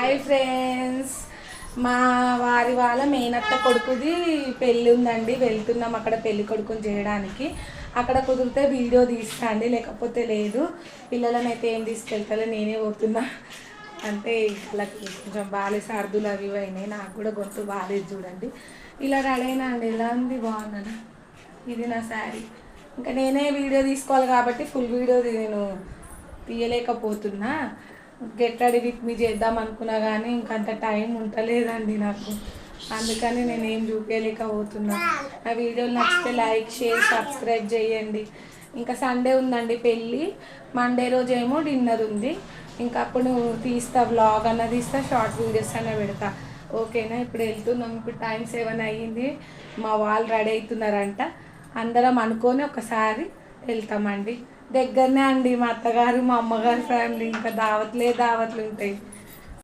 Hi friends, మా వారి వాళ్ళ మేనత్త కొడుకుది పెళ్ళి ఉందండి. వెళ్తున్నాం అక్కడ పెళ్ళి కొడుకుని చేయడానికి. అక్కడ కుదిరితే వీడియో తీస్తాండి, లేకపోతే లేదు. పిల్లలను అయితే ఏం తీసుకెళ్తాలో నేనే పోతున్నా. అంటే వాళ్ళకి కొంచెం బాగాలేదు, సర్దులు అవి అయినాయి. నాకు కూడా గొంతు బాగాలేదు. చూడండి ఇలా రెడీ అయినా అండి. ఎలా ఉంది? బాగున్నాను. ఇది నా శారీ. ఇంకా నేనే వీడియో తీసుకోవాలి కాబట్టి ఫుల్ వీడియో నేను తీయలేకపోతున్నా. గెట్ రెడీ విత్ మీ చేద్దాం అనుకున్నా కానీ ఇంకంత టైం ఉండలేదండి నాకు. అందుకని నేనేం చూపించలేకపోతున్నా. నా వీడియోలు నచ్చితే లైక్, షేర్, సబ్స్క్రైబ్ చేయండి. ఇంకా సండే ఉందండి పెళ్ళి. మండే రోజు ఏమో డిన్నర్ ఉంది. ఇంకా అప్పుడు తీస్తా, వ్లాగ్ అన్న తీస్తా, షార్ట్ వీడియోస్ అన్న పెడతా. ఓకేనా? ఇప్పుడు వెళ్తున్నాం. ఇప్పుడు టైం 7 అయ్యింది. మా వాళ్ళు రెడీ అవుతున్నారంట. అందరం అనుకొని ఒకసారి వెళ్తామండి. దగ్గరనే అండి. మా అత్తగారు, మా అమ్మగారి ఫ్యామిలీ. ఇంకా దావత్లు ఉంటాయి.